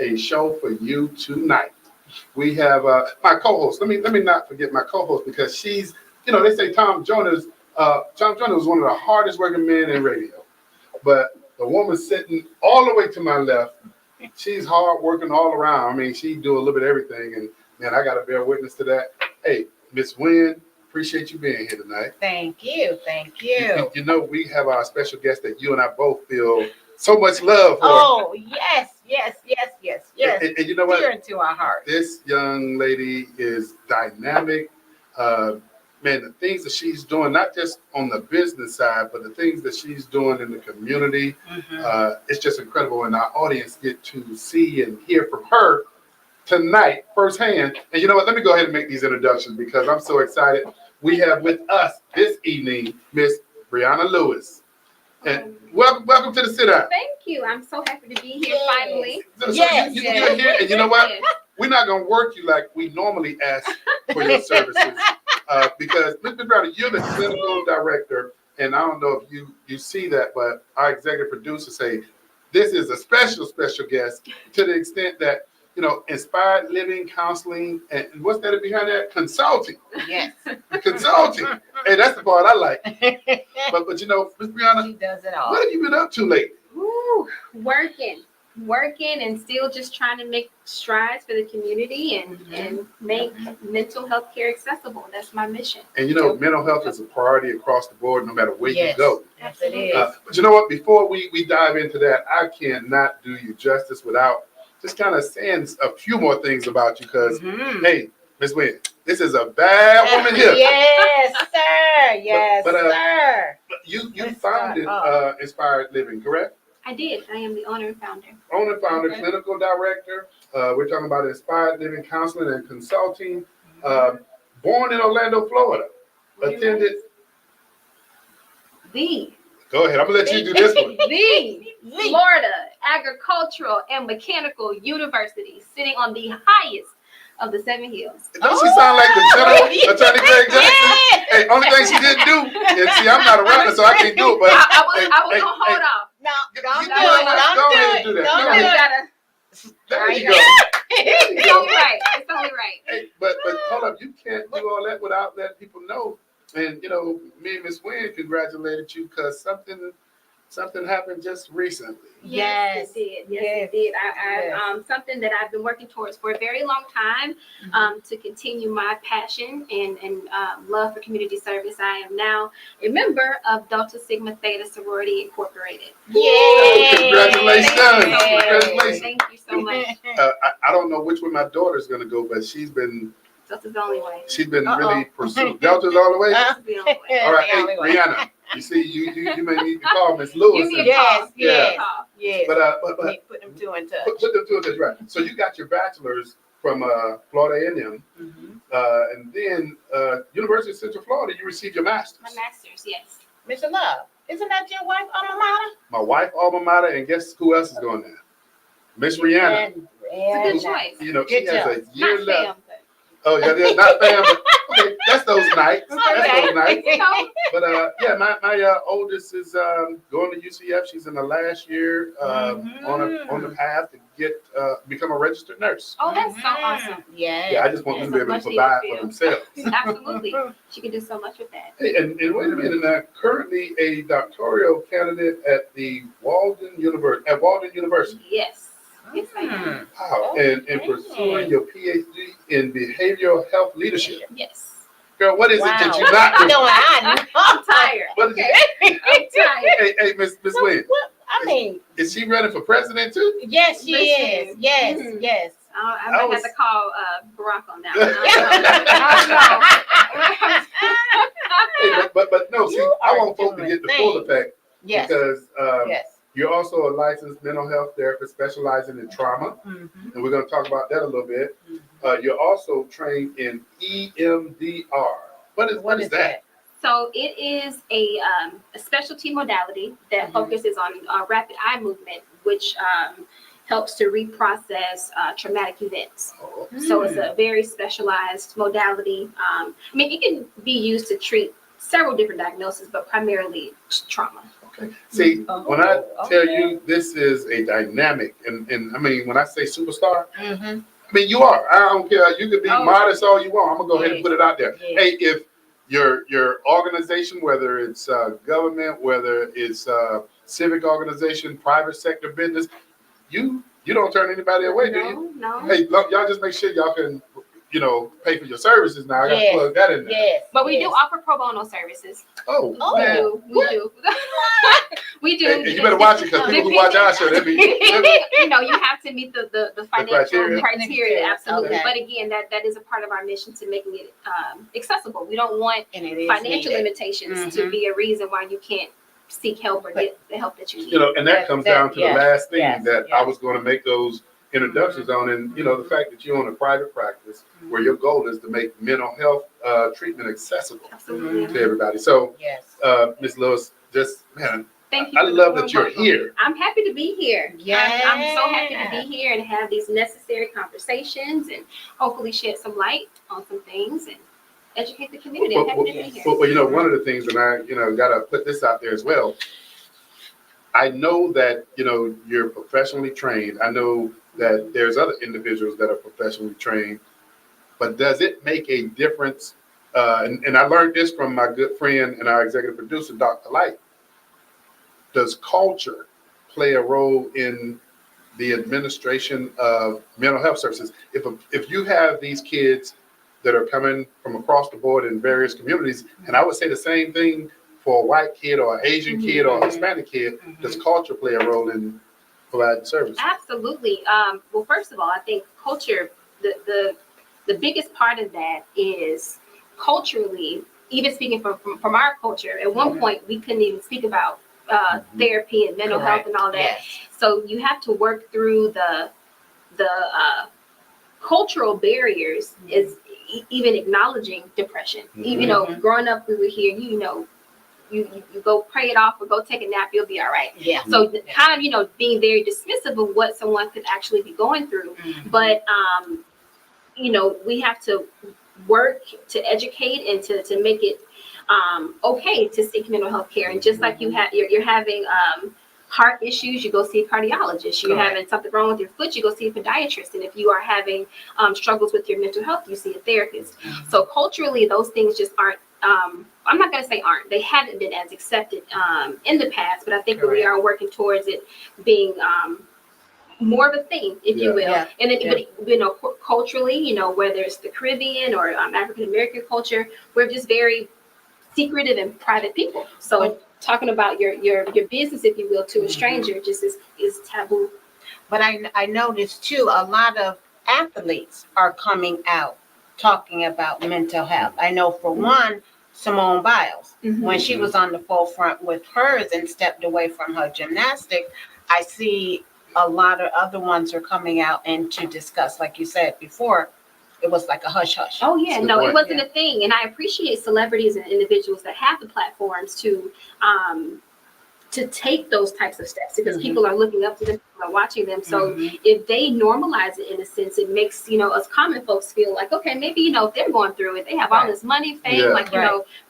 a show for you tonight. We have my co-host. Let me not forget my co-host because she's, they say Tom Joyner was one of the hardest working men in radio. But the woman sitting all the way to my left, she's hard working all around. I mean, she do a little bit of everything, and man, I got to bear witness to that. Hey, Miss Wynn, appreciate you being here tonight. Thank you. Thank you. We have our special guest that you and I both feel so much love for. Oh, yes. And you know what? Dear into our heart. This young lady is dynamic. Man, the things that she's doing, not just on the business side, but the things that she's doing in the community, it's just incredible. And our audience get to see and hear from her tonight firsthand. And you know what? Let me go ahead and make these introductions because I'm so excited. We have with us this evening Miss Brianna Lewis. And welcome to the sit down. Thank you. I'm so happy to be here finally. So you're here, and you know what? We're not gonna work you like we normally ask for your services, because Mr. Brown, you're the clinical director, and I don't know if you see that, but our executive producer say this is a special guest to the extent that inspired living counseling and what's that behind that? Consulting. Yes. Consulting. Hey, that's the part I like. But Ms. Brianna, She does it all. what have you been up to lately? Woo, working and still just trying to make strides for the community and make mental health care accessible. That's my mission. And mental health is a priority across the board, no matter where you go. Yes, it is. But you know what? Before we dive into that, I cannot do you justice without just kind of saying a few more things about you. Because hey, Ms. Wynn, this is a bad woman here. Yes, sir. Yes, sir. But you founded Inspired Living, correct? I did. I am the owner and founder. Clinical director. We're talking about Inspired Living Counseling and Consulting. Born in Orlando, Florida. Attended. Go ahead. I'm going to let you do this one. The Florida Agricultural and Mechanical University, sitting on the highest of the 7 hills. Don't she sound like the General Attorney Greg Jackson? Hey, only thing she didn't do, and see, I'm not a runner, so I can't do it. But I was gonna hold off. No, don't do it. Don't do it. There you go. It's only right. It's only right. Hey, but hold up, you can't do all that without letting people know. And me and Miss Wynn congratulated you because something happened just recently. Yes, it did. Yes, it did. I something that I've been working towards for a very long time, to continue my passion and love for community service. I am now a member of Delta Sigma Theta Sorority Incorporated. Yay! Congratulations! Thank you so much. I don't know which way my daughter's going to go, but she's been. Delta's the only way. She's been really pursued. Delta's all the way? Delta's the only way. All right, hey, Brianna, you see, you may need to call Miss Lewis. Give me a call. Yes. But put them two in touch. Put them two in touch, right. So you got your bachelor's from Florida A&M, and then University of Central Florida, you received your master's. My master's, yes. Mr. Love, isn't that your wife, alma mater? My wife, alma mater, and guess who else is going there? Miss Rihanna. It's a good choice. She has a year Not left. fam, Oh, yeah, not family. Okay, that's those nights. Okay. But my oldest is going to UCF. She's in the last year on the path to get become a registered nurse. Oh, that's so awesome. Yeah, I just want them to be able to provide for themselves. Absolutely. She can do so much with that. Hey, and wait a minute now. Currently a doctoral candidate at Walden University. Yes. Yes, I am. Wow. And pursuing your PhD in behavioral health leadership. Yes. Girl, what is it that you're not doing? I'm tired. What is I'm tired. Hey, Miss Wynn. I mean, is she running for president too? Yes, she is. Yes, yes. I might have to call Barack on that one. But no, see, I want folks to get the full effect. Yes. Because you're also a licensed mental health therapist specializing in trauma, and we're going to talk about that a little bit. You're also trained in EMDR. What is that? So it is a specialty modality that focuses on rapid eye movement, which helps to reprocess traumatic events. So it's a very specialized modality. I mean, it can be used to treat several different diagnoses, but primarily trauma. See, when I tell okay. you this is a dynamic, and I mean, when I say superstar, Mhm. I mean, you are. I don't care. You can be Oh. modest all you want. I'm gonna go ahead and Yes. put it out there. Yes. Hey, if your organization, whether it's government, whether it's civic organization, private sector business, you don't turn anybody away, do you? No. Hey, look, y'all just make sure y'all can, pay for your services now. I gotta Yes. plug that in there. Yes. But we do yes. offer pro bono services. Oh, Oh. We man. do. We do. We do. Hey, you better watch it because people who watch our show, they be. You know, you have to meet the financial criteria? criteria, absolutely. Okay. But again, that is a part of our mission to making it accessible. We don't want And it is financial needed. limitations to Mhm. be a reason why you can't seek help or get the help that you need. And that comes down to yes, the last thing yes, that I yes. was going to make those introductions on, and the fact that you own a private practice where your goal is to make mental health treatment accessible Absolutely. to everybody. So, Yes. Ms. Lewis, just man, Thank you. I for the love warm that you're welcome. here. I'm happy to be here. Yeah. I'm so happy to be here and have these necessary conversations and hopefully shed some light on some things and educate the community. I'm happy to be here. Well, one of the things, and I, got to put this out there as well. I know that, you're professionally trained. I know that there's other individuals that are professionally trained, but does it make a difference? And I learned this from my good friend and our executive producer, Dr. Light. Does culture play a role in the administration of mental health services? If you have these kids that are coming from across the board in various communities, and I would say the same thing for a white kid or an Asian kid or a Hispanic kid, does culture play a role in providing service? Absolutely. Well, first of all, I think culture, the biggest part of that is culturally, even speaking from our culture, at one point we couldn't even speak about therapy and mental health and all that. Yes. So you have to work through the cultural barriers is even acknowledging depression. Growing up, we would hear, you go pray it off or go take a nap, you'll be all right. Yeah. So kind of, being very dismissive of what someone could actually be going through. Mhm. But, we have to work to educate and to make it okay to seek mental health care. And just like you're having heart issues, you go see a cardiologist. You're Correct. having something wrong with your foot, you go see a podiatrist. And if you are having struggles with your mental health, you see a therapist. So culturally, those things just aren't, I'm not going to say aren't, they haven't been as accepted in the past, but I think that we are working towards it being more of a thing, if you will. Yeah. And then, culturally, whether it's the Caribbean or African American culture, we're just very secretive and private people. So talking about your business, if you will, to a stranger just is taboo. But I noticed too, a lot of athletes are coming out talking about mental health. I know for one, Simone Biles, when she was on the forefront with hers and stepped away from her gymnastics, I see a lot of other ones are coming out and to discuss, like you said before, it was like a hush hush. Oh yeah, Good no, point. it wasn't a thing. And I appreciate celebrities and individuals that have the platforms to take those types of steps because people are looking up to them, people are watching them. So if they normalize it in a sense, it makes, us common folks feel like, okay, maybe, if they're going through it, they have all this money, fame, Yeah. like,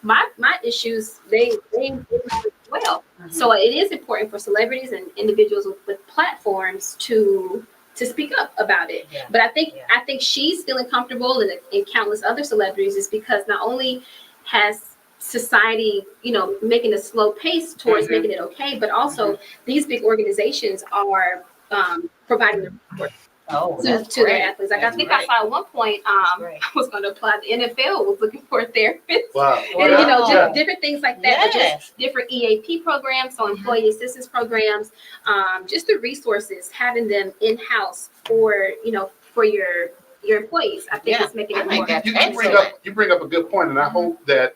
my issues, they have as well. So it is important for celebrities and individuals with platforms to speak up about it. Yeah. But I think she's feeling comfortable and countless other celebrities is because not only has society, making a slow pace towards making it okay, but also these big organizations are providing the support to their athletes. Like I think I saw at one point, I was going to apply. The NFL was looking for a therapist. Wow. And Wow. different things like that, but Yes. just different EAP programs, so employee assistance programs, just the resources, having them in house for for your employees. I think it's making it more. You bring up a good point, and I hope that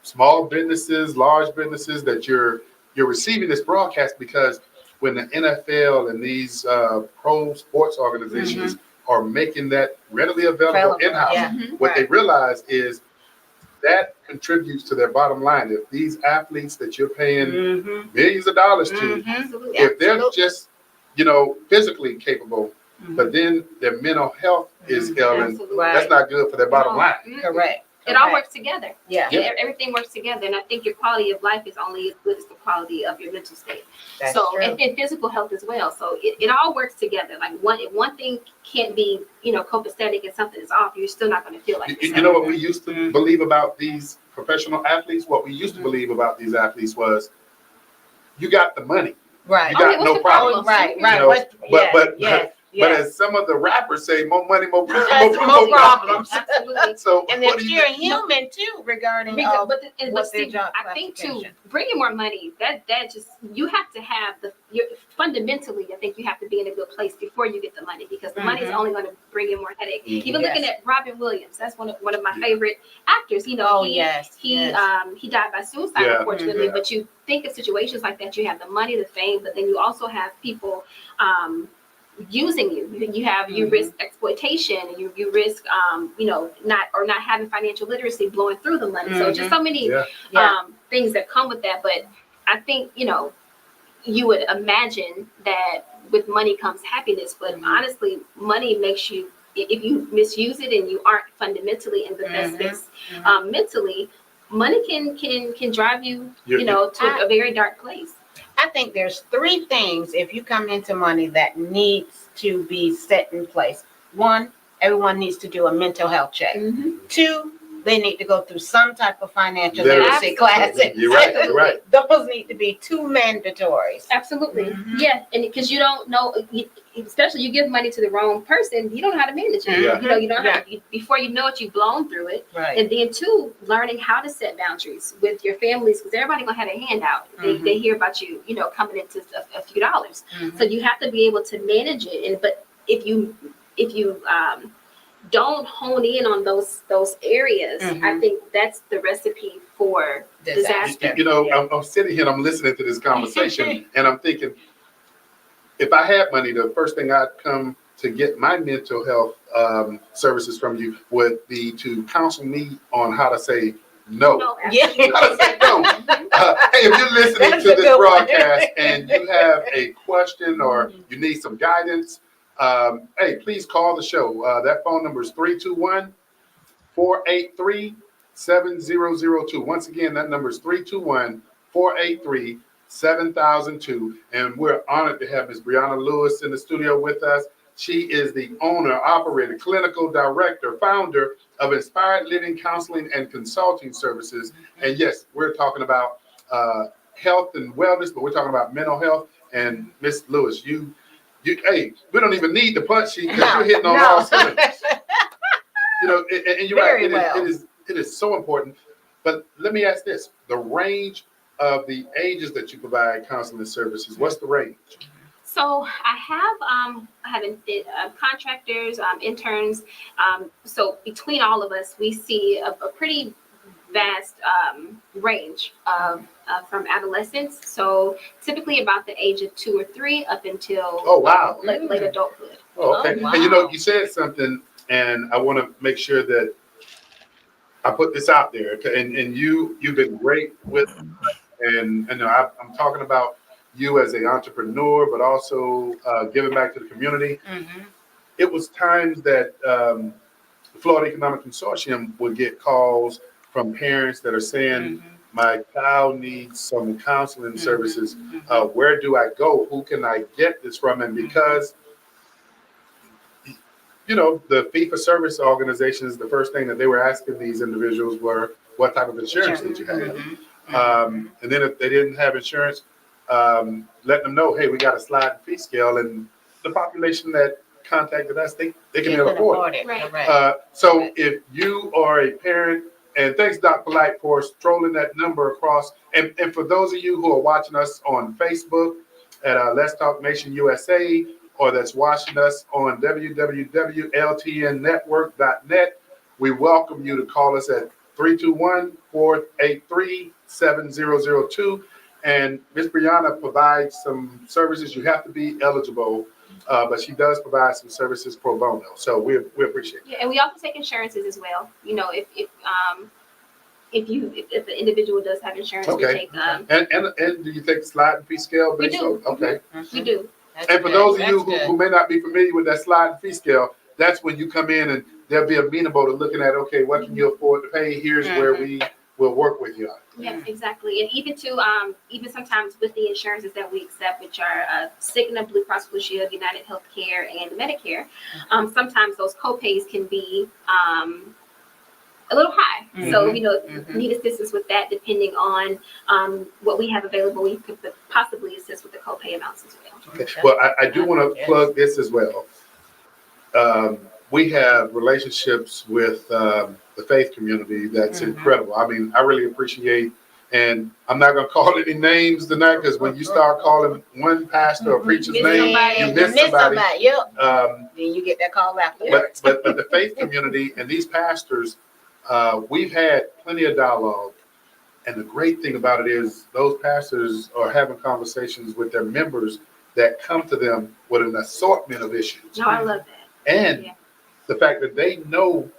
small businesses, large businesses, that you're receiving this broadcast, because when the NFL and these pro sports organizations are making that readily available in-house, what they realize is that contributes to their bottom line. If these athletes that you're paying millions of dollars to, Absolutely. if they're just, physically capable, but then their mental health is ailing, Absolutely. Right. that's not good for their bottom line. Correct. It all Okay. works together. Yeah, Everything works together, and I think your quality of life is only as good as the quality of your mental state. that's So true. and physical health as well. So it all works together. Like if one thing can't be, copacetic and something is off, you're still not going to feel like You yourself. know what we used to believe about these professional athletes? What we used to believe about these athletes was, you got the money, Right. you got what's no the problem. problem? Right, You right. know, What- but- yes, But yes. as some of the rappers say, more money, more Yes, more problems. Absolutely. So And what they're do you still human too regarding Because, but what's their see, job I think too, classification. bringing more money, that just, you have to have fundamentally, I think you have to be in a good place before you get the money, because the money is only going to bring in more headache. Mhm. Even looking Yes. at Robin Williams, that's one of my favorite actors. Oh, he yes, he yes. he died by suicide, Yeah. unfortunately. Mhm. But you think of situations like that, you have the money, the fame, but then you also have people using you. You Mhm. risk exploitation. You risk not having financial literacy, blowing through the money. So just so many Yeah. Yeah. things that come with that. But I think you would imagine that with money comes happiness, but Mhm. honestly, money makes you, if you misuse it and you aren't fundamentally in the best Mhm. space Mhm. mentally, money can drive you You- to a very dark place. I think there's three things if you come into money that needs to be set in place. One, everyone needs to do a mental health check. Two, they need to go through some type of financial literacy Absolutely. classes. You're right. You're right. Those need to be two mandatories. Absolutely. Mhm. Yeah. And because you don't know, especially you give money to the wrong person, you don't know how to manage it. Yeah. You don't have before you know it, you've blown through it. Right. And then two, learning how to set boundaries with your families, because everybody gonna have a handout. They hear about you, coming into a few dollars. So you have to be able to manage it. But if you don't hone in on those areas, I think that's the recipe for disaster. I'm sitting here and I'm listening to this conversation and I'm thinking, if I had money, the first thing I'd come to get my mental health services from you would be to counsel me on how to say no. No, Yeah. absolutely. How to say no. Hey, if you're listening That's to a this good one. broadcast and you have a question or you need some guidance, hey, please call the show. That phone number is 321-483-7002. Once again, that number is 321-483-7002. And we're honored to have Ms. Brianna Lewis in the studio with us. She is the owner, operator, clinical director, founder of Inspired Living Counseling and Consulting Services. And yes, we're talking about health and wellness, but we're talking about mental health. And Ms. Lewis, hey, we don't even need the punch sheet because you're hitting on all cylinders. And you're Very right. well. It is so important. But let me ask this: the range of the ages that you provide counseling services. What's the range? So I have contractors, interns. So between all of us, we see a pretty vast range of from adolescents. So typically about the age of 2 or 3 up until late adulthood. Oh, okay. Oh, wow. And you said something, and I want to make sure that I put this out there. And you've been great with, and I'm talking about you as an entrepreneur, but also giving back to the community. It was times that the Florida Economic Consortium would get calls from parents that are saying, my child needs some counseling services. Where do I go? Who can I get this from? And because, the fee-for-service organizations, the first thing that they were asking these individuals were, what type of insurance did you have? And then if they didn't have insurance, letting them know, hey, we got a sliding fee scale. And the population that contacted us, they can afford it. Right. So if you are a parent, and thanks, Dr. Polite, for strolling that number across. And for those of you who are watching us on Facebook at Let's Talk Nation USA, or that's watching us on www.ltnnetwork.net, we welcome you to call us at 321-483-7002. And Ms. Brianna provides some services. You have to be eligible, but she does provide some services pro bono. So we appreciate it. Yeah, and we also take insurances as well. If the individual does have insurance, we take And do you take the sliding fee scale? We do. Okay. We do. And for those of you who may not be familiar with that sliding fee scale, that's when you come in and they'll be amenable to looking at, okay, what can you afford to pay? Here's where we will work with you on. Yes, exactly. And even even sometimes with the insurances that we accept, which are Cigna, Blue Cross Blue Shield, United Healthcare, and Medicare, sometimes those copays can be a little high. So, if you need assistance with that, depending on what we have available, we could possibly assist with the copay amounts as well. Okay. Well, I do want to plug this as well. We have relationships with the faith community that's incredible. I mean, I really appreciate, and I'm not going to call any names tonight, because when you start calling one pastor or preacher's name, you miss somebody. Yep. Then you get that call afterwards. But the faith community and these pastors, we've had plenty of dialogue. And the great thing about it is those pastors are having conversations with their members that come to them with an assortment of issues. No, I love that. And the fact that they know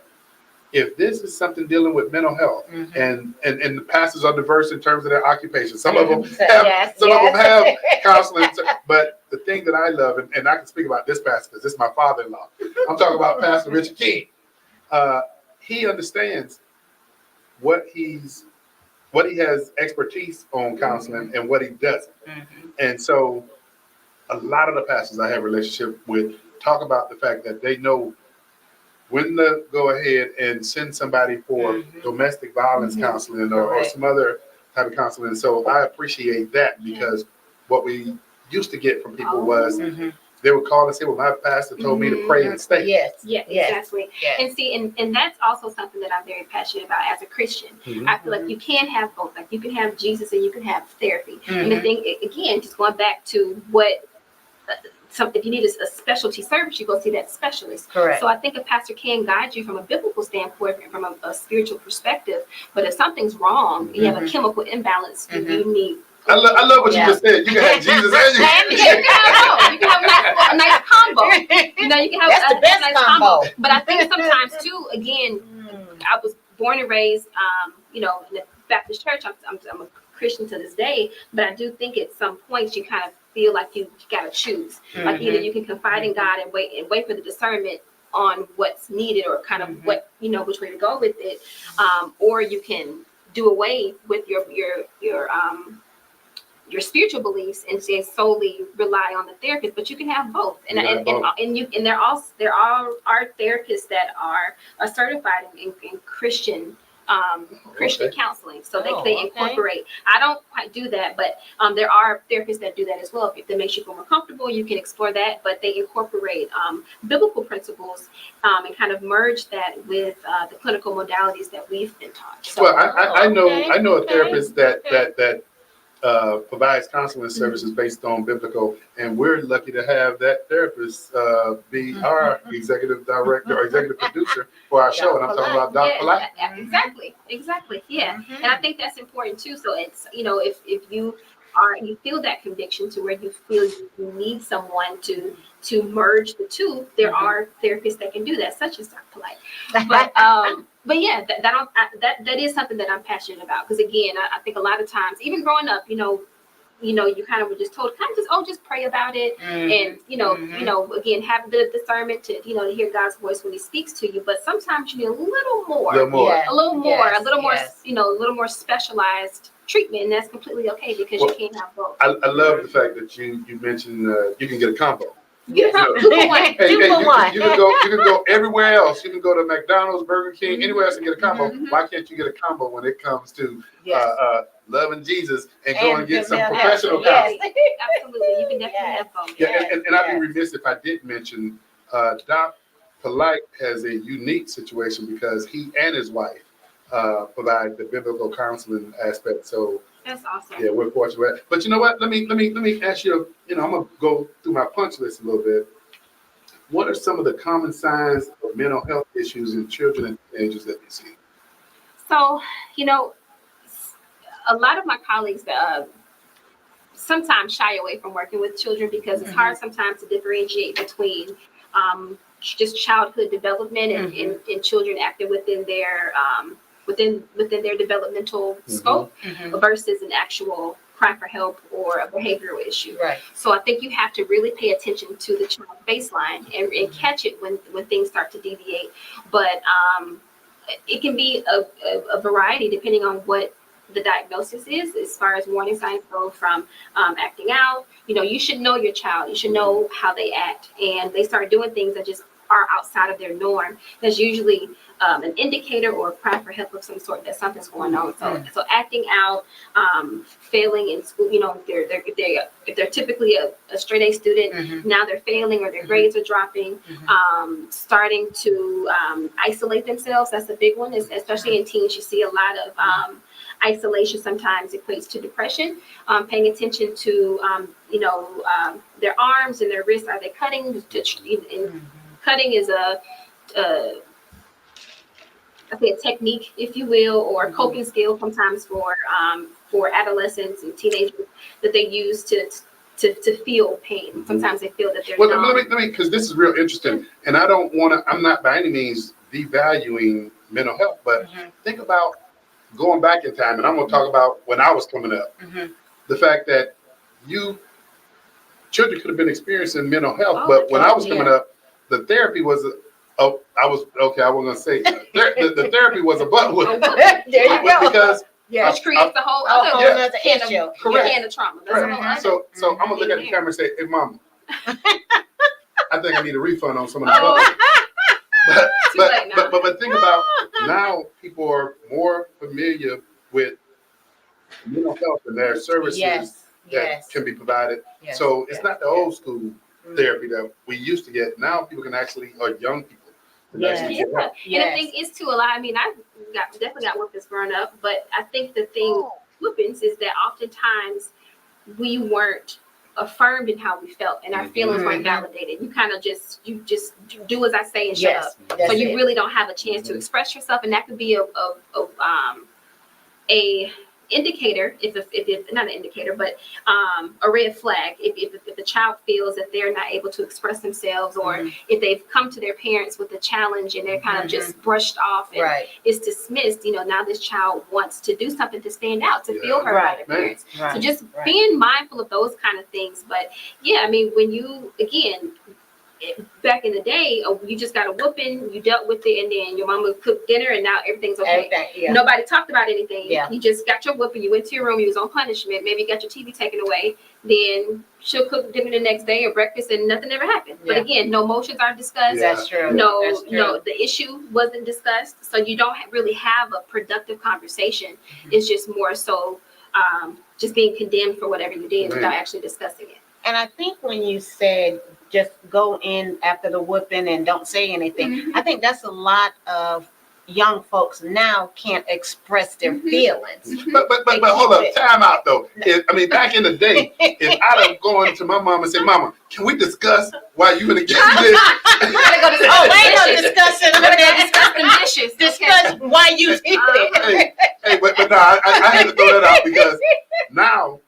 if this is something dealing with mental health, and the pastors are diverse in terms of their occupation. Some of them have, some of them have counseling. But the thing that I love, and I can speak about this pastor because this is my father-in-law. I'm talking about Pastor Richard King. He understands what he has expertise on counseling and what he doesn't. And so a lot of the pastors I have a relationship with talk about the fact that they know when to go ahead and send somebody for domestic violence counseling or some other type of counseling. So I appreciate that, because what we used to get from people was they would call and say, well, my pastor told me to pray and stay. Yes. Yeah, exactly. And see, and that's also something that I'm very passionate about as a Christian. I feel like you can have both. Like, you can have Jesus and you can have therapy. And the thing, again, just going back to what if you need a specialty service, you go see that specialist. Correct. So I think a pastor can guide you from a biblical standpoint, from a spiritual perspective. But if something's wrong, you have a chemical imbalance, you need. I love what you just said. You can have Jesus and you can have both. You can have a nice combo. You can have a nice combo. But I think sometimes too, again, I was born and raised, in the Baptist church. I'm a Christian to this day, but I do think at some points you kind of feel like you got to choose. Like, either you can confide in God and wait for the discernment on what's needed, or kind of what, which way to go with it, or you can do away with your spiritual beliefs and say solely rely on the therapist. But you can have both, and there are therapists that are certified in Christian Christian counseling, so they incorporate. I don't quite do that, but there are therapists that do that as well. If that makes you feel more comfortable, you can explore that. But they incorporate biblical principles and kind of merge that with the clinical modalities that we've been taught. So, well, I know a therapist that provides counseling services based on biblical, and we're lucky to have that therapist be our executive director or executive producer for our show. And I'm talking about Dr. Polite. Exactly. Yeah. And I think that's important too. So it's, if you feel that conviction to where you feel you need someone to merge the two, there are therapists that can do that, such as Dr. Polite. But yeah, that is something that I'm passionate about, because again, I think a lot of times, even growing up, you kind of were just told, kind of just pray about it, and again, have the discernment to to hear God's voice when He speaks to you. But sometimes you need a little more, a little more specialized treatment, and that's completely okay, because you can't have both. I love the fact that you mentioned you can get a combo. You can go everywhere else. You can go to McDonald's, Burger King, anywhere else and get a combo. Why can't you get a combo when it comes to loving Jesus and go and get some professional counseling? Absolutely, you can definitely have both. And I'd be remiss if I didn't mention Doc Polite has a unique situation, because he and his wife provide the biblical counseling aspect. So that's awesome. Yeah, we're fortunate. But you know what? Let me ask you. I'm gonna go through my punch list a little bit. What are some of the common signs of mental health issues in children and teenagers that you see? So, a lot of my colleagues sometimes shy away from working with children, because it's hard sometimes to differentiate between just childhood development and children acting within their within their developmental scope versus an actual cry for help or a behavioral issue. Right. So I think you have to really pay attention to the child's baseline and catch it when things start to deviate. But it can be a variety depending on what the diagnosis is, as far as warning signs go, from acting out. You should know your child. You should know how they act, and they start doing things that just are outside of their norm. There's usually an indicator or a cry for help of some sort that something's going on. So acting out, failing in school. If they're typically a straight A student, now they're failing or their grades are dropping. Starting to isolate themselves. That's a big one, especially in teens. You see a lot of isolation sometimes equates to depression. Paying attention to their arms and their wrists. Are they cutting? Cutting is a technique, if you will, or a coping skill sometimes for adolescents and teenagers that they use to feel pain. Sometimes they feel that they're Well, let me, because this is real interesting, and I'm not by any means devaluing mental health, but think about going back in time, and I'm going to talk about when I was coming up, the fact that children could have been experiencing mental health, but when I was coming up, the therapy was I wasn't going to say the therapy was a butt whooping. There you go. Because which creates a whole other can issue. of trauma. That's a whole other. So I'm gonna look at the camera and say, "Hey, Mama, I think I need a refund on some of the but think about now, people are more familiar with mental health and their services that can be provided. So it's not the old school therapy that we used to get. Now people can actually, or young people can actually get help. And I think it's too a lot. I mean, I definitely got whoopings growing up, but I think the thing with whoopings is that oftentimes we weren't affirmed in how we felt, and our feelings weren't validated. You kind of just do as I say and shut up. So you really don't have a chance to express yourself, and that could be a indicator, if it's not an indicator, but a red flag. If the child feels that they're not able to express themselves, or if they've come to their parents with a challenge and they're kind of just brushed off and it's dismissed, now this child wants to do something to stand out, to feel heard by their parents. So just being mindful of those kind of things. But yeah, I mean, when you, again, back in the day, you just got a whooping, you dealt with it, and then your mama cooked dinner, and now everything's okay. Nobody talked about anything. You just got your whooping, you went to your room, you was on punishment, maybe got your TV taken away, then she'll cook dinner the next day or breakfast, and nothing ever happened. But again, no emotions are discussed. That's true. No, the issue wasn't discussed, so you don't really have a productive conversation. It's just more so just being condemned for whatever you did without actually discussing it. And I think when you said just go in after the whooping and don't say anything, I think that's a lot of young folks now can't express their feelings. But hold up, time out though. I mean, back in the day, if I'd have gone to my mom and said, "Mama, can we discuss why you gonna get this?" We gotta go ain't no discussion. We're gonna discuss the dishes. Discuss why you did it. Hey, but no, I had to throw that out because now,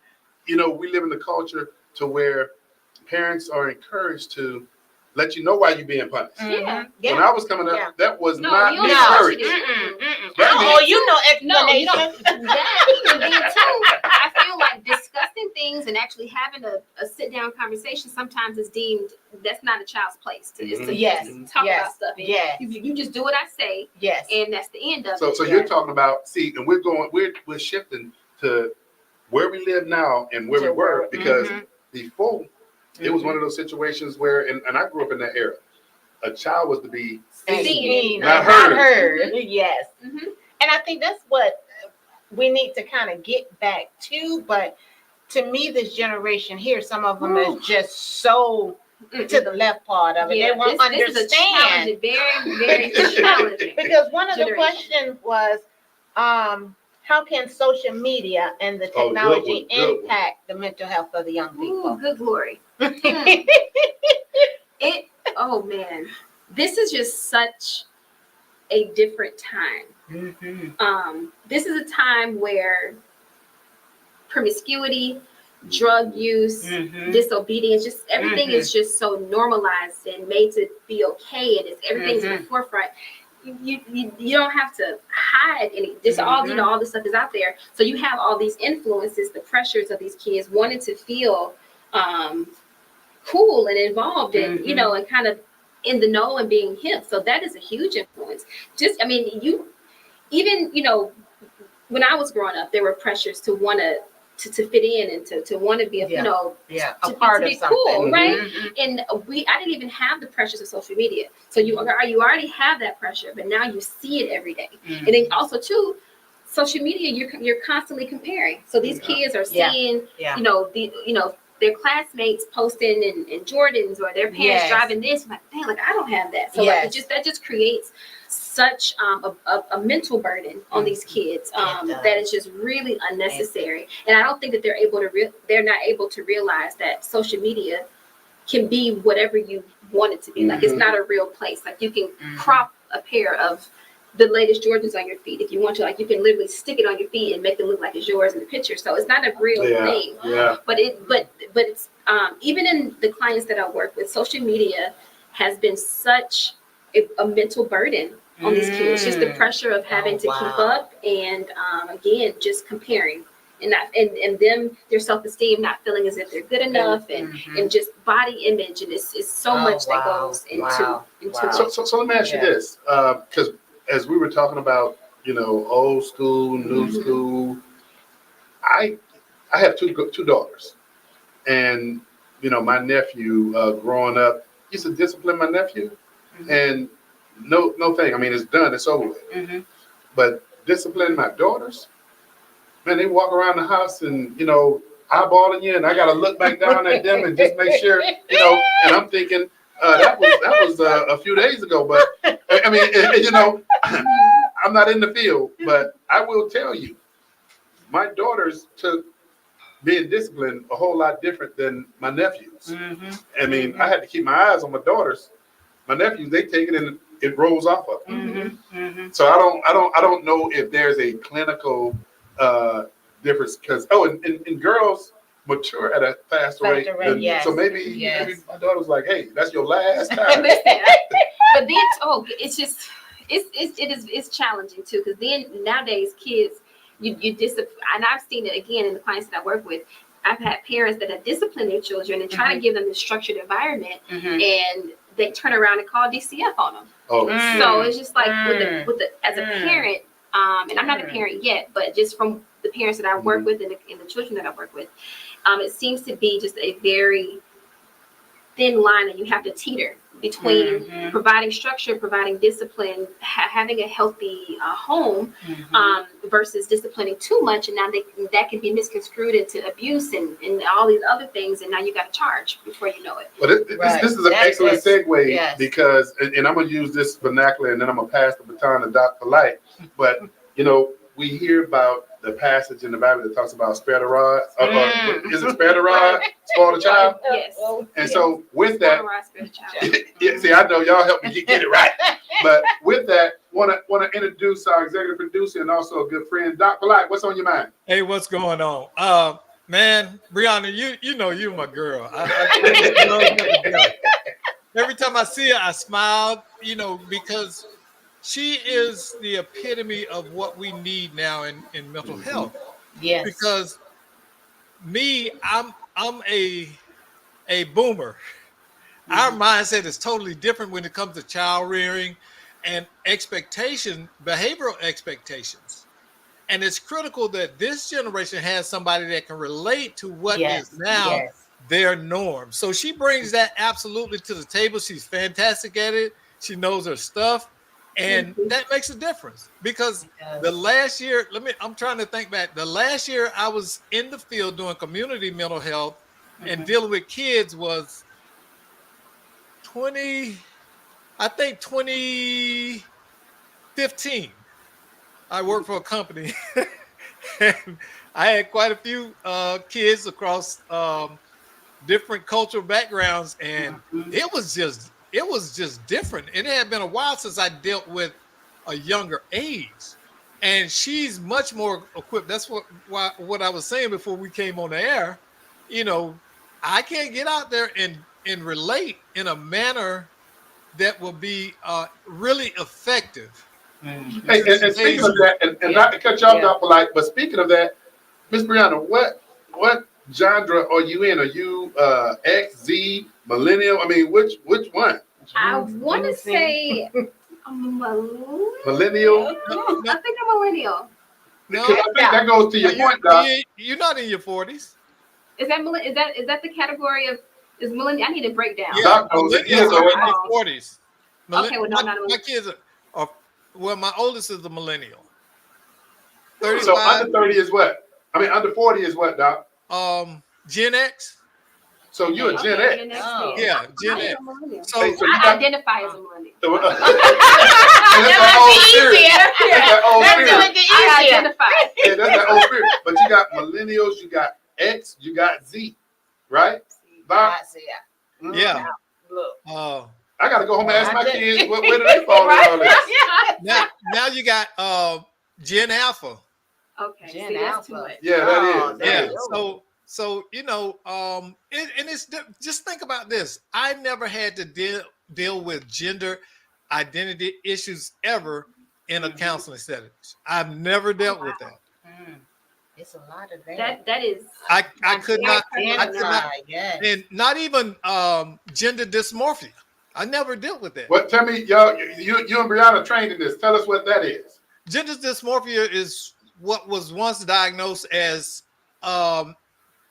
we live in a culture to where parents are encouraged to let you know why you're being punished. When I was coming up, that was not encouraged. Explanation. No, you don't. That, and then too, I feel like discussing things and actually having a sit-down conversation sometimes is deemed that's not a child's place to just talk about stuff. You just do what I say, and that's the end of it. So you're talking about, and we're shifting to where we live now and where we were, because before it was one of those situations where, and I grew up in that era, a child was to be seen, not heard. Yes. And I think that's what we need to kind of get back to. But to me, this generation here, some of them is just so to the left part of it. They won't understand. This is a very, very challenging. Because one of the questions was, how can social media and the technology impact the mental health of the young people? Ooh, good glory. Oh man, this is just such a different time. This is a time where promiscuity, drug use, disobedience, just everything is just so normalized and made to be okay, and everything's in the forefront. you don't have to hide any. Just all all this stuff is out there. So you have all these influences, the pressures of these kids wanting to feel cool and involved and and kind of in the know and being hip. So that is a huge influence. Just, I mean, even when I was growing up, there were pressures to want to fit in and to want to be a to part to of be something. cool, right? And I didn't even have the pressures of social media. So you already have that pressure, but now you see it every day. And then also too, social media, you're constantly comparing. So these kids are seeing their classmates posting in Jordans or their parents driving this. I'm like, dang, like I don't have that. So like that just creates such a mental burden on these kids that is just really unnecessary. And I don't think that they're not able to realize that social media can be whatever you want it to be. Like it's not a real place. Like you can crop a pair of the latest Jordans on your feet if you want to. Like you can literally stick it on your feet and make them look like it's yours in the picture. So it's not a real thing. But it's even in the clients that I work with, social media has been such a mental burden on these kids. Just the pressure of having to keep up and again just comparing and them, their self-esteem not feeling as if they're good enough and just body image, and it's so much that goes into it. So let me ask you this, because as we were talking about, old school, new school, I have two daughters, and my nephew growing up used to discipline my nephew, and no thing. I mean, it's done, it's over with. But discipline my daughters, man, they walk around the house and eyeballing you, and I got to look back down at them and just make sure, and I'm thinking. That was a few days ago, but I mean, I'm not in the field, but I will tell you, my daughters took being disciplined a whole lot different than my nephews. I mean, I had to keep my eyes on my daughters. My nephews, they take it and it rolls off of them. So I don't know if there's a clinical difference because and girls mature at a faster rate. So maybe my daughter was like, "Hey, that's your last time." But then, it's just it's challenging too because then nowadays kids, you discipline, and I've seen it again in the clients that I work with. I've had parents that have disciplined their children and try to give them the structured environment, and they turn around and call DCF on them. So it's just like with the as a parent, and I'm not a parent yet, but just from the parents that I work with and the children that I work with. It seems to be just a very thin line that you have to teeter between providing structure, providing discipline, having a healthy home versus disciplining too much. And now that can be misconstrued into abuse and all these other things. And now you got to charge before you know it. But this is an excellent segue because, and I'm going to use this vernacular and then I'm going to pass the baton to Dr. Light. But, we hear about the passage in the Bible that talks about spare the rod. Is it spare the rod, spoil the child? Yes. And so with that, see, I know y'all help me get it right. But with that, want to introduce our executive producer and also a good friend, Dr. Light. What's on your mind? Hey, what's going on? Man, Brianna, you're my girl. I every time I see her, I smile, because she is the epitome of what we need now in mental health. Yes. Because I'm a boomer. Our mindset is totally different when it comes to child rearing and behavioral expectations. And it's critical that this generation has somebody that can relate to what is now their norm. So she brings that absolutely to the table. She's fantastic at it. She knows her stuff. And that makes a difference because the last year, I'm trying to think back. The last year I was in the field doing community mental health and dealing with kids was 2015. I worked for a company and I had quite a few kids across different cultural backgrounds, and it was just different. And it had been a while since I dealt with a younger age, and she's much more equipped. That's what I was saying before we came on the air. I can't get out there and relate in a manner that will be really effective. Mhm. Hey, and speaking of that, and Yeah. not to cut you off, Yeah. Dr. Light, but speaking of that, Miss Brianna, what genre are you in? Are you X, Z, millennial? I mean, which one? I Gen- want to Gen Z. say I'm a millennial. Millennial? I think I'm a millennial. No, Because I think that goes to your point, Doc. you're not in your 40s. Is that the category of is millennial? I need a breakdown. Yeah, Doc knows it. He millennials is are already. in their 40s. Okay, well, no, I'm not a My millennial. kids are, well, my oldest is a millennial. So 35, under 30 is what? I mean, under 40 is what, Doc? Gen X. So you're a Gen Okay, X. Gen X Oh. then. Yeah, Gen I X. am a millennial. So, Hey, so you I got, identify as a millennial. and that's that old spirit. That's that old Let's spirit. make it I easier. identify. Hey, that's that old spirit. But you got millennials, you got X, you got Z, right? Doc? I see it. Mhm. yeah. Look. I got to go home and ask my I did- kids where do they fall in all this. Now you got Gen Alpha. Okay, Gen see, that's too Alpha. much. Yeah, Oh, that Yeah. is. So you know, and it's just think about this. I never had to deal with gender identity issues ever in a Mhm. counseling setting. I've never dealt with that. Mm. It's a lot of that. That is. I could not, Identify, yes. and not even gender dysmorphia. I never dealt with that. What? Tell me, y'all. You and Brianna trained in this. Tell us what that is. Gender dysmorphia is what was once diagnosed as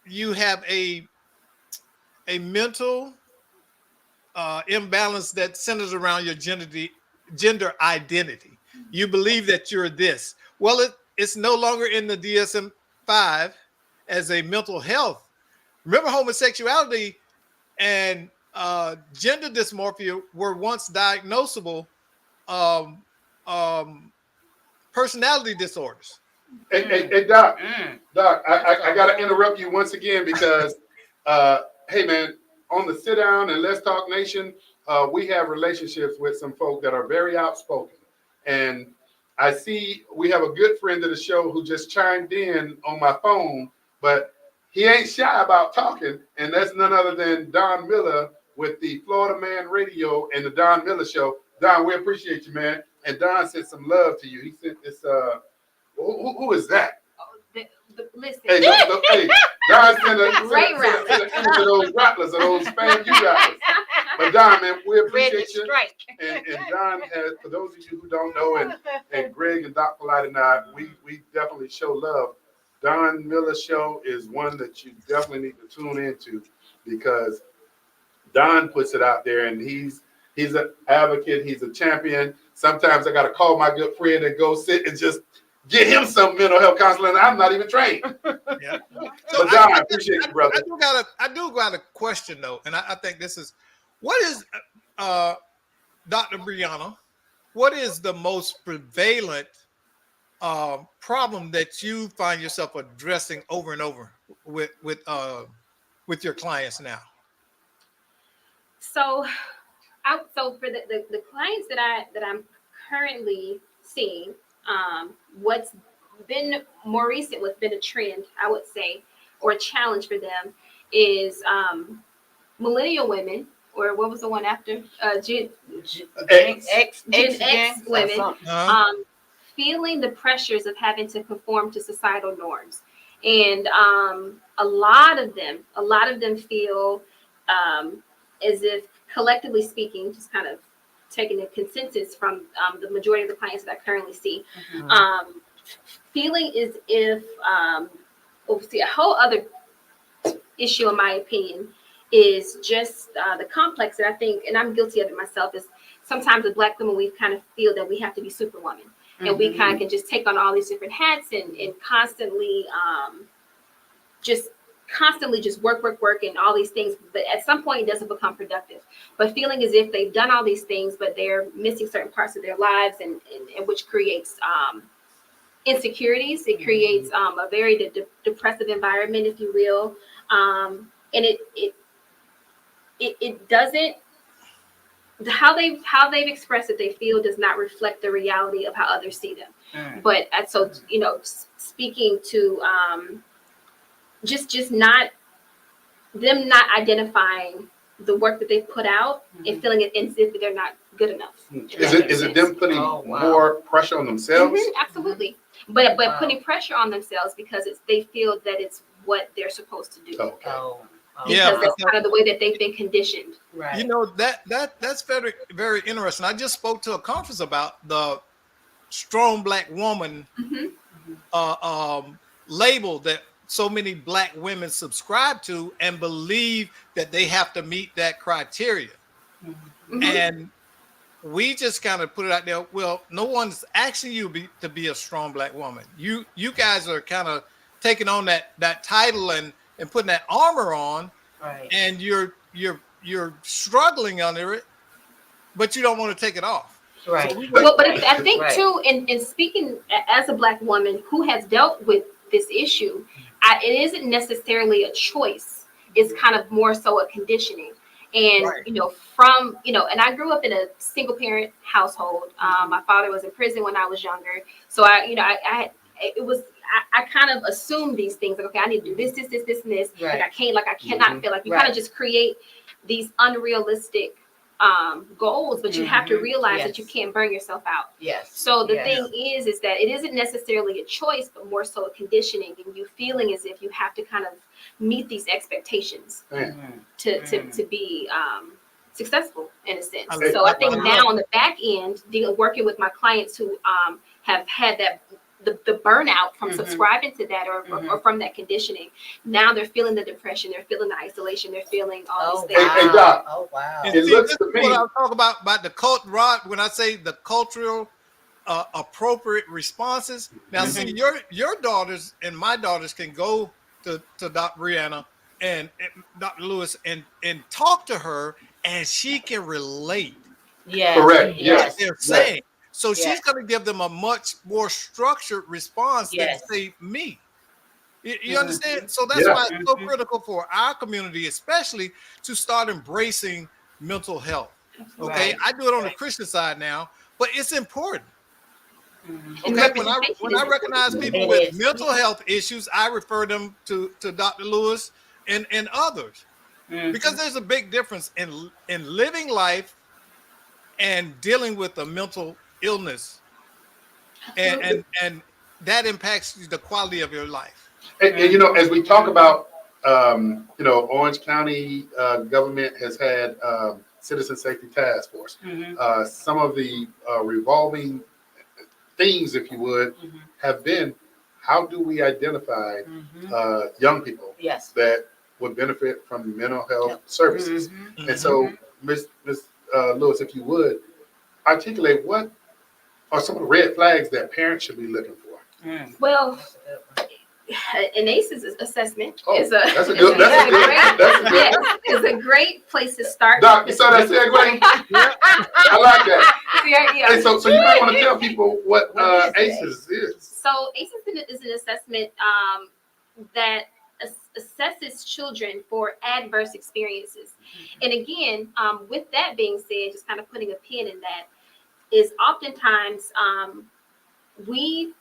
you have a mental imbalance that centers around your gender identity. You believe that you're this. Well, it's no longer in the DSM-5 as a mental health. Remember, homosexuality and gender dysmorphia were once diagnosable um, personality disorders. Hey, Doc. Mm. Doc, I got to interrupt you once again because, hey, man, on the Sit Down and Let's Talk Nation, we have relationships with some folk that are very outspoken. And I see we have a good friend of the show who just chimed in on my phone, but he ain't shy about talking. And that's none other than Don Miller with the Florida Man Radio and the Don Miller Show. Don, we appreciate you, man. And Don sent some love to you. He sent this, who is that? Listen. Hey, hey, Don sent a Great image of those rattlers, of those fan you rattlers. But Don, man, we Ready appreciate to you. strike. And Don has, for those of you who don't know, and Greg and Dr. Light and I, we definitely show love. Don Miller Show is one that you definitely need to tune into because Don puts it out there, and he's an advocate. He's a champion. Sometimes I got to call my good friend and go sit and just get him some mental health counseling. I'm not even trained. Yeah. So Don, I appreciate you, brother. I do got a question though, and I think this is what is Dr. Brianna, what is the most prevalent problem that you find yourself addressing over and over with your clients now? So for the clients that I'm currently seeing, what's been more recent, what's been a trend, I would say, or a challenge for them is millennial women, or what was the one after? Gen X women, feeling the pressures of having to conform to societal norms. And a lot of them feel as if, collectively speaking, just kind of taking a consensus from the majority of the clients that I currently see, feeling as if, a whole other issue, in my opinion, is just the complex that I think, and I'm guilty of it myself, is sometimes as Black women, we kind of feel that we have to be superwoman. And we kind of can just take on all these different hats and constantly just work and all these things. But at some point, it doesn't become productive. But feeling as if they've done all these things, but they're missing certain parts of their lives, and which creates insecurities. It creates a very depressive environment, if you will. And it doesn't. How they've expressed that they feel does not reflect the reality of how others see them. But so speaking to just not identifying the work that they put out and feeling it as if they're not good enough. Is it them putting Oh, wow. more pressure on themselves? Absolutely, but Wow. putting pressure on themselves because they feel that it's what they're supposed to do. Okay. Oh, Yeah, Because that's kind of the way that they've been conditioned. right. You know, that's very, very interesting. I just spoke to a conference about the strong black woman Mhm. label that so many black women subscribe to and believe that they have to meet that criteria. Mhm. And we just kind of put it out there. Well, no one's asking you to be a strong black woman. You guys are kind of taking on that title and putting that armor on, Right. and you're struggling under it, but you don't want to take it off. Right. So we Well, but I think Right. too, in speaking as a black woman who has dealt with this issue, it isn't necessarily a choice. It's kind of more so a conditioning. And Right. and I grew up in a single parent household. My father was in prison when I was younger, so I kind of assumed these things like, okay, I need to do this, and this. Right. Like I cannot feel like you kind Right. of just create these unrealistic goals, but you have to realize that you Yes. can't burn yourself out. Yes. So the Yes. thing is that it isn't necessarily a choice, but more so a conditioning, and you feeling as if you have to kind of meet these expectations Mhm. to be successful in a sense. I- So I think I- now on the back end, working with my clients who have had the burnout from Mhm. subscribing to that or from that conditioning, now they're feeling the depression, they're feeling the isolation, they're feeling all Oh, these things. Hey, Doc. wow. Oh, wow. And It see, looks this to is what me- I'm talking about the cult, Rod. When I say the cultural appropriate responses. Now, see, your daughters and my daughters can go to Dr. Brianna and Dr. Lewis and talk to her, and she can relate Yes. Correct. what Yes. they're Yes. saying. So Yes. she's going to give them a much more structured response Yes. than say me. You Mhm. understand? So that's Yeah. why it's so Mhm. critical for our community, especially to start embracing mental health. Okay, Right. I do it on the Right. Christian side now, but it's important. Mhm. And Okay, when I representation is recognize people It with is. mental health issues, I refer them to Dr. Lewis and others, Mhm. because there's a big difference in living life and dealing with a mental illness, and that impacts the quality of your life. And, you know, as we talk about, you know, Orange County government has had Citizen Safety Task Force. Mhm. Some of the revolving themes, if you would, Mhm. have been how do we identify Mhm. young people Yes. that would benefit from mental health Yep. services. Mhm. And so, Ms. Lewis, if you would, articulate what are some of the red flags that parents should be looking for. Mhm. well, That's a good one. an ACEs assessment Oh, is a that's a good. That's a good. That's a good. yes, is a great place to start. Doc, you saw that segue? I like that. Yeah. Hey, so you might want to tell people what What is ACEs is. So ACEs is an assessment that assesses children for adverse experiences. And again, with that being said, just kind of putting a pin in that, is oftentimes we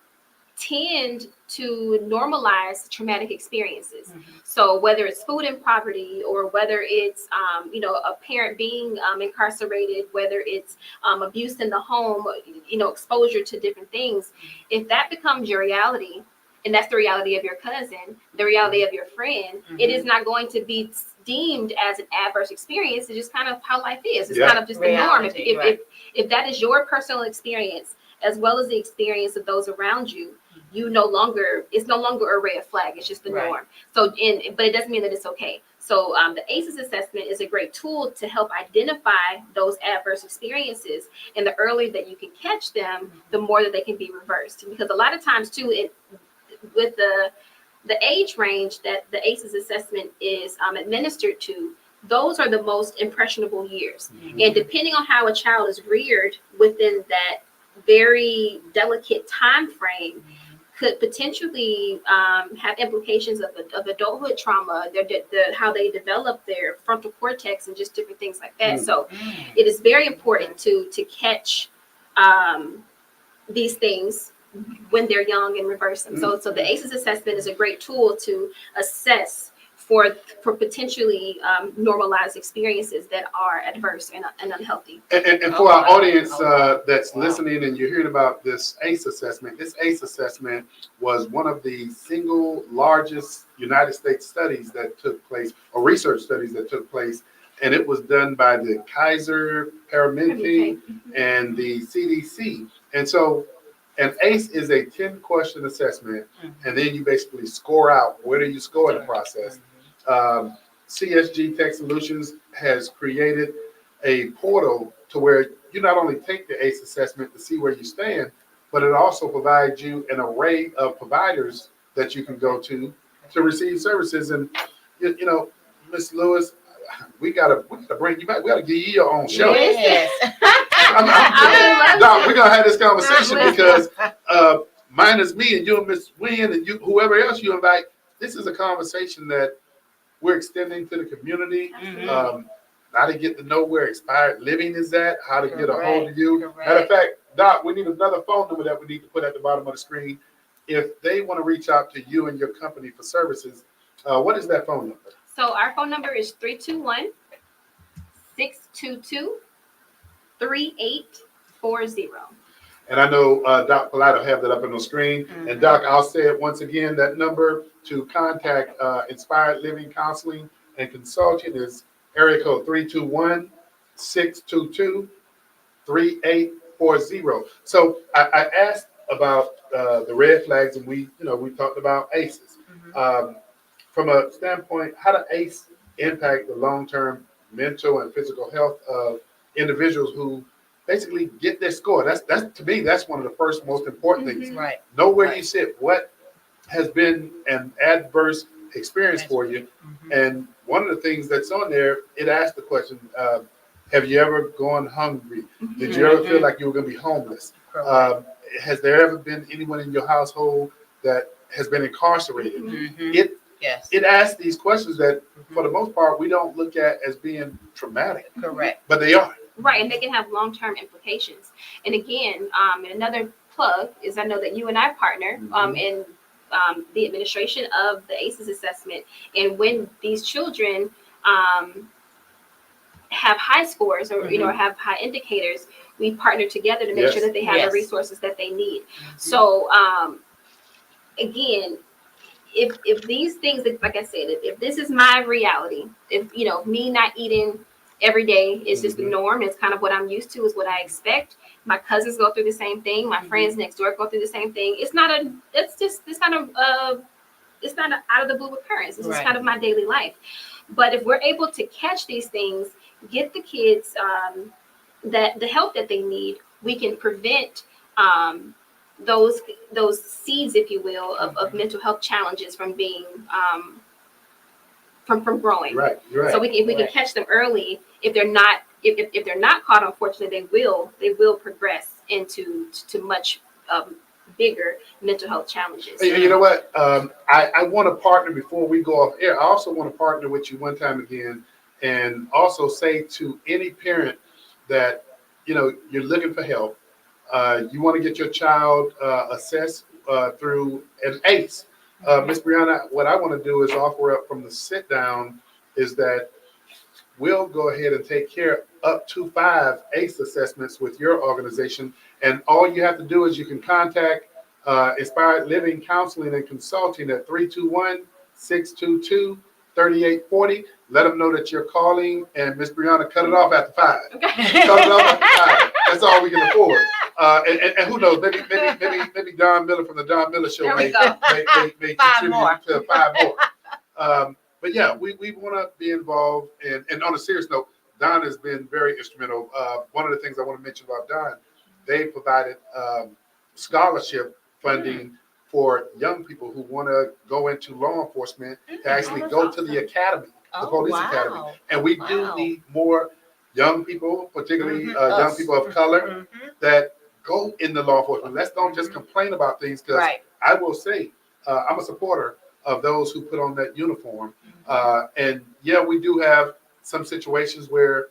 tend to normalize traumatic experiences. Mhm. So whether it's food and poverty, or whether it's a parent being incarcerated, whether it's abuse in the home, exposure to different things, if that becomes your reality, and that's the reality of your cousin, the reality of your friend, it is not going to be deemed as an adverse experience. It's just kind of how life is. It's kind of just the norm. Reality, right. If that is your personal experience, as well as the experience of those around you, it's no longer a red flag. It's just the Right. norm. So, but it doesn't mean that it's okay. So the ACEs assessment is a great tool to help identify those adverse experiences, and the earlier that you can catch them, the more that they can be reversed. Because a lot of times too, with the age range that the ACEs assessment is administered to, those are the most impressionable years. And depending on how a child is reared within that very delicate time frame, could potentially have implications of adulthood trauma, how they develop their frontal cortex and just different things like that. So it is very important to catch these things when they're young and reverse them. So the ACEs assessment is a great tool to assess for potentially normalized experiences that are adverse and unhealthy. And for our audience that's listening and you're hearing about this ACE assessment, this ACE assessment was one of the single largest United States studies that took place, or research studies that took place, and it was done by the Kaiser Permanente and the CDC. And so an ACE is a 10-question assessment, and then you basically score out where do you score in the process. CSG Tech Solutions has created a portal to where you not only take the ACE assessment to see where you stand, but it also provides you an array of providers that you can go to receive services. And you know, Ms. Lewis, we gotta bring you back. We gotta give you your own show. Yes. Doc, we're gonna have this conversation because mine is me and you and Miss Wynn and you, whoever else you invite. This is a conversation that we're extending to the community. How to get to know where expired living is at, how to get a hold of you. Correct. Matter of fact, Doc, we need another phone number that we need to put at the bottom of the screen. If they want to reach out to you and your company for services, what is that phone number? So our phone number is 321-622-3840. And I know Doc Polite will have that up on the screen. And Doc, I'll say it once again, that number to contact Inspired Living Counseling and Consulting is area code 321-622-3840. So I asked about the red flags, and we talked about ACEs. From a standpoint, how does ACE impact the long-term mental and physical health of individuals who basically get their score? That's to me, that's one of the first most important things. Right. Know where you sit. What has been an adverse experience for you? And one of the things that's on there, it asks the question, have you ever gone hungry? Did you ever feel like you were going to be homeless? Has there ever been anyone in your household that has been incarcerated? It asks these questions that, for the most part, we don't look at as being traumatic. Correct. But they are. Right, and they can have long-term implications. And again, and another plug is I know that you and I partner in the administration of the ACEs assessment. And when these children have high scores or have high indicators, we partner together to make sure that they have the resources that they need. So again, if these things, like I said, if this is my reality, if me not eating every day is just the norm, it's kind of what I'm used to, is what I expect. My cousins go through the same thing. My friends next door go through the same thing. It's not an out of the blue occurrence. It's just kind of my daily life. But if we're able to catch these things, get the kids the help that they need, we can prevent those seeds, if you will, of mental health challenges from being from growing. Right. So if we can catch them early, if they're not caught, unfortunately, they will progress into much bigger mental health challenges. You know what? I want to partner before we go off air. I also want to partner with you one time again, and also say to any parent that you're looking for help. You want to get your child assessed through an ACE. Ms. Brianna, what I want to do is offer up from the sit down is that we'll go ahead and take care up to 5 ACE assessments with your organization. And all you have to do is you can contact Inspired Living Counseling and Consulting at 321-622-3840. Let them know that you're calling, and Ms. Brianna, cut it off after 5. Okay. Cut it off after 5. That's all we can afford. And who knows? Maybe Don Miller from the Don Miller Show may contribute to 5 more. But yeah, we want to be involved. And on a serious note, Don has been very instrumental. One of the things I want to mention about Don, they provided scholarship funding for young people who want to go into law enforcement to actually go to the academy, the police academy. And we do need more young people, particularly young people of color, that go into law enforcement. Let's don't just complain about things, because I will say I'm a supporter of those who put on that uniform. And yeah, we do have some situations where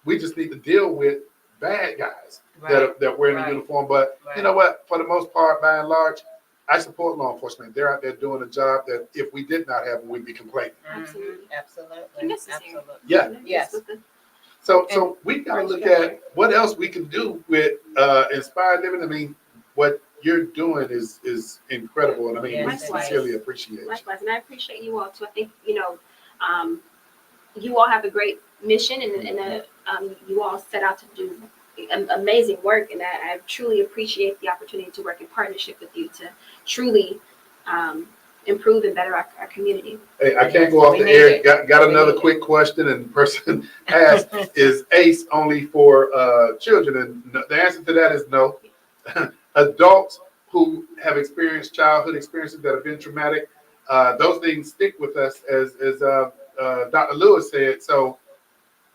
we just need to deal with bad guys that wear the uniform. But you know what? For the most part, by and large, I support law enforcement. They're out there doing a job that if we did not have them, we'd be complaining. Absolutely. Absolutely. Necessary. Absolutely. Yeah. Yes. With the- So we gotta look at what else we can do with Inspired Living. I mean, what you're doing is incredible, and I mean, we Yes, sincerely appreciate you. Likewise, and I appreciate you all too. I think you all have a great mission, and you all set out to do amazing work, and I truly appreciate the opportunity to work in partnership with you to truly improve and better our community. Hey, I can't go off the air. Got another quick question, and the person asked, "Is ACE only for children?" And the answer to that is no. Adults who have experienced childhood experiences that have been traumatic, those things stick with us, as Dr. Lewis said. So,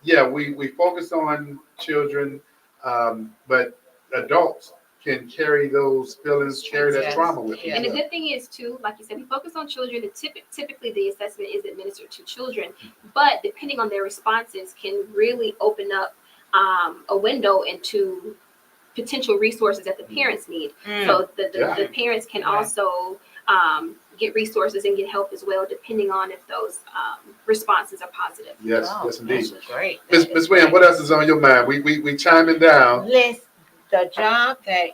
yeah, we focus on children, but adults can carry those feelings, carry that Yes. trauma with them. And the good thing is too, like you said, we focus on children, and typically the assessment is administered to children, but depending on their responses can really open up a window into potential resources that the parents need. So the parents can Right. also get resources and get help as well, depending on if those responses are positive. Yes, Oh, yes, indeed. that's great. Ms. Williams, what else is on your mind? We chiming down. Liz, the job that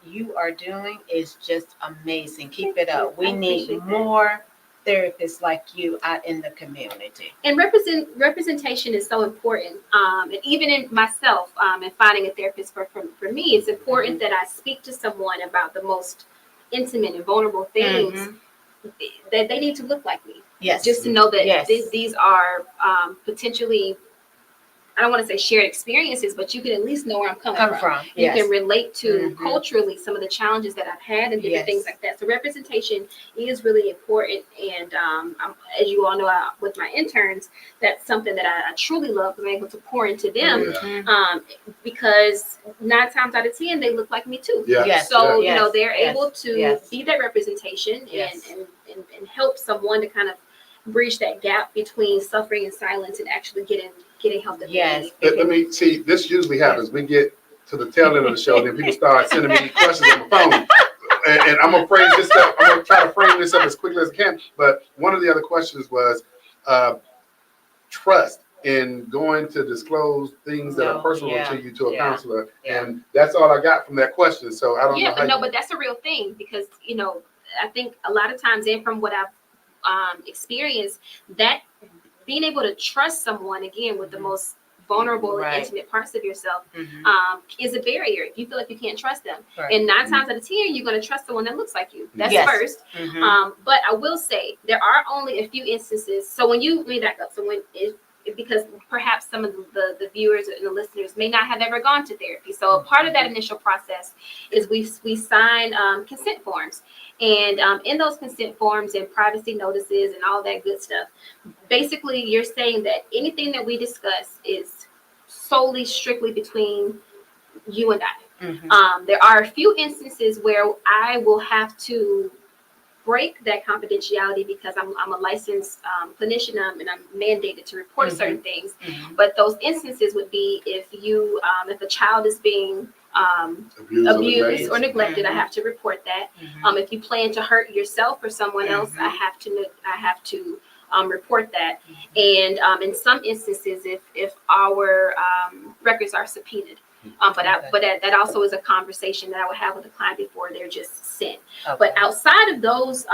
you are doing is just amazing. Keep it up. We I need appreciate that. more therapists like you out in the community. And representation is so important. And even in myself, and finding a therapist for me, it's important that I speak to someone about the most intimate and vulnerable things that they need to look like me. Yes. Just to know that Yes. these are potentially, I don't want to say shared experiences, but you can at least know where I'm coming from. You Yes. can relate to Mhm. culturally some of the challenges that I've had and different Yes. things like that. So representation is really important. And as you all know, with my interns, that's something that I truly love. I'm able to pour into them Yeah. because 9 times out of 10, they look like me too. Yeah. Yes. So, Yes. you know, they're Yes. able to Yes. be that representation Yes. and help someone to kind of bridge that gap between suffering and silence and actually getting help that Yes. they need. Let me see. This usually happens. We get to the tail end of the show, then people start sending me questions on my phone, and I'm gonna frame this up. I'm gonna try to frame this up as quickly as I can. But one of the other questions was trust in going to disclose things that are personal to you to a counselor, and that's all I got from that question. So I don't know. Yeah, but that's a real thing because I think a lot of times, and from what I've experienced, that being able to trust someone again with the most vulnerable Right. and intimate parts of yourself Mhm. is a barrier. If you feel like you can't trust them, Right. and 9 times out of 10, you're going to trust someone that looks like you. That's Yes. first. Mhm. But I will say there are only a few instances. So let me back up. So because perhaps some of the viewers and the listeners may not have ever gone to therapy. So a part of that initial process is we sign consent forms. And in those consent forms and privacy notices and all that good stuff, basically you're saying that anything that we discuss is solely strictly between you and I. Mhm. There are a few instances where I will have to break that confidentiality because I'm a licensed clinician and I'm mandated to report certain things. Mhm. But those instances would be if a child is being abused or neglected, I have to report that. Mhm. If you plan to hurt yourself or someone else, I have to report that. And in some instances, if our records are subpoenaed. That also is a conversation that I would have with a client before they're just sent. Okay. But outside of those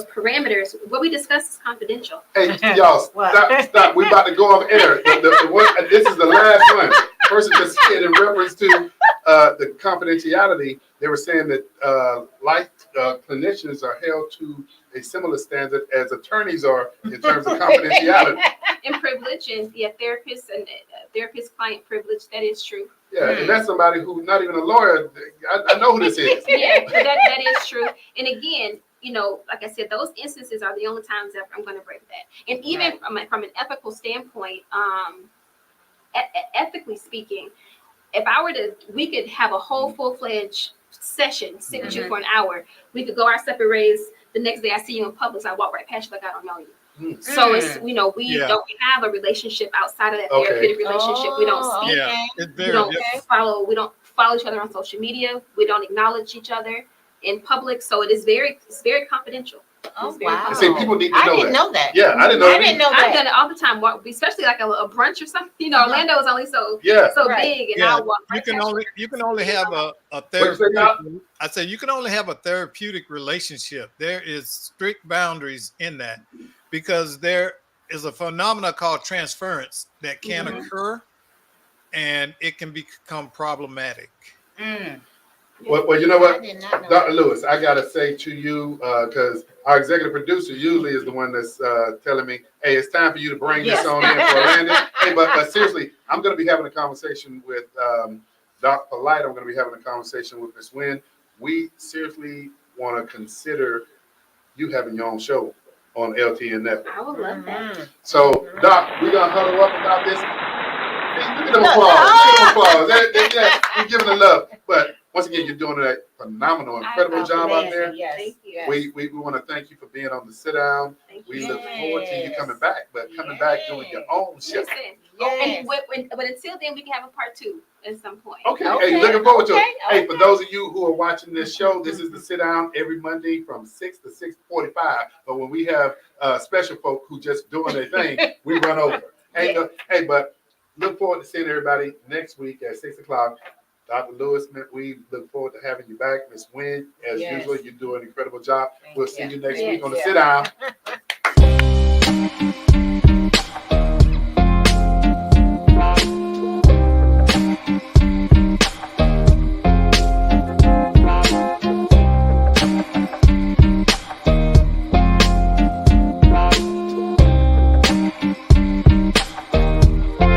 parameters, what we discuss is confidential. Hey, y'all, stop. We about to go off air. The one, this is the last one. Person just said in reference to the confidentiality, they were saying that clinicians are held to a similar standard as attorneys are in terms of confidentiality. And privilege and therapist client privilege, that is true. Yeah, and that's somebody who's not even a lawyer. I know who this is. Yeah, that is true. And again, like I said, those instances are the only times that I'm going to break that. And even from an ethical standpoint, ethically speaking, if I were we could have a whole full-fledged session, sit with you for an hour. We could go our separate ways. The next day I see you in public, so I walk right past you like I don't know you. So it's, we don't have a relationship outside of that therapeutic relationship. We don't speak. Yeah, it's We very don't different. follow each other on social media. We don't acknowledge each other. in public, so it's very confidential. Oh, It's very wow. And see, people need to know I didn't that. know that. Yeah, I didn't know. I didn't know I've that. done it all the time, especially like a brunch or something. You know, Orlando is only so Yeah. Right. big, and Yeah, I'll walk you right can past only have a What'd you say, therapeutic. Doc? I say you can only have a therapeutic relationship. There is strict boundaries in that because there is a phenomena called transference that can Mhm. occur, and it can become problematic. Mm, Well, you know I what, did not know Dr. that. Lewis, I gotta say to you, because our executive producer usually is the one that's telling me, "Hey, it's time for you to bring Yes. this on in for Orlando." Hey, but seriously, I'm gonna be having a conversation with Dr. Polite. I'm gonna be having a conversation with Ms. Wynn. We seriously want to consider you having your own show on LTN Network. I would love that. Mhm. So, Doc, we're gonna huddle up about this. Hey, give them applause. Give them applause. Yeah, we're giving them love. But once again, you're doing a phenomenal, incredible job out there. Amazing, yes. Thank you. Yes. We want to thank you for being on the sit down. Thank We you. look forward to you Yes. coming back, but coming back doing your own show. Listen, Yes. but until then, we can have a part 2 at some point. Okay, Okay, hey, looking forward to it. okay, Hey, for okay. those of you who are watching this show, this is the sit down every Monday from 6 to 6:45. But when we have special folk who just doing their thing, we run over. Hey, Yeah. hey, but look forward to seeing everybody next week at 6 o'clock. Dr. Lewis, we look forward to having you back. Ms. Wynn, as Yes. usual, you do an incredible job. Thank We'll see you next you. week on the Yes. sit down.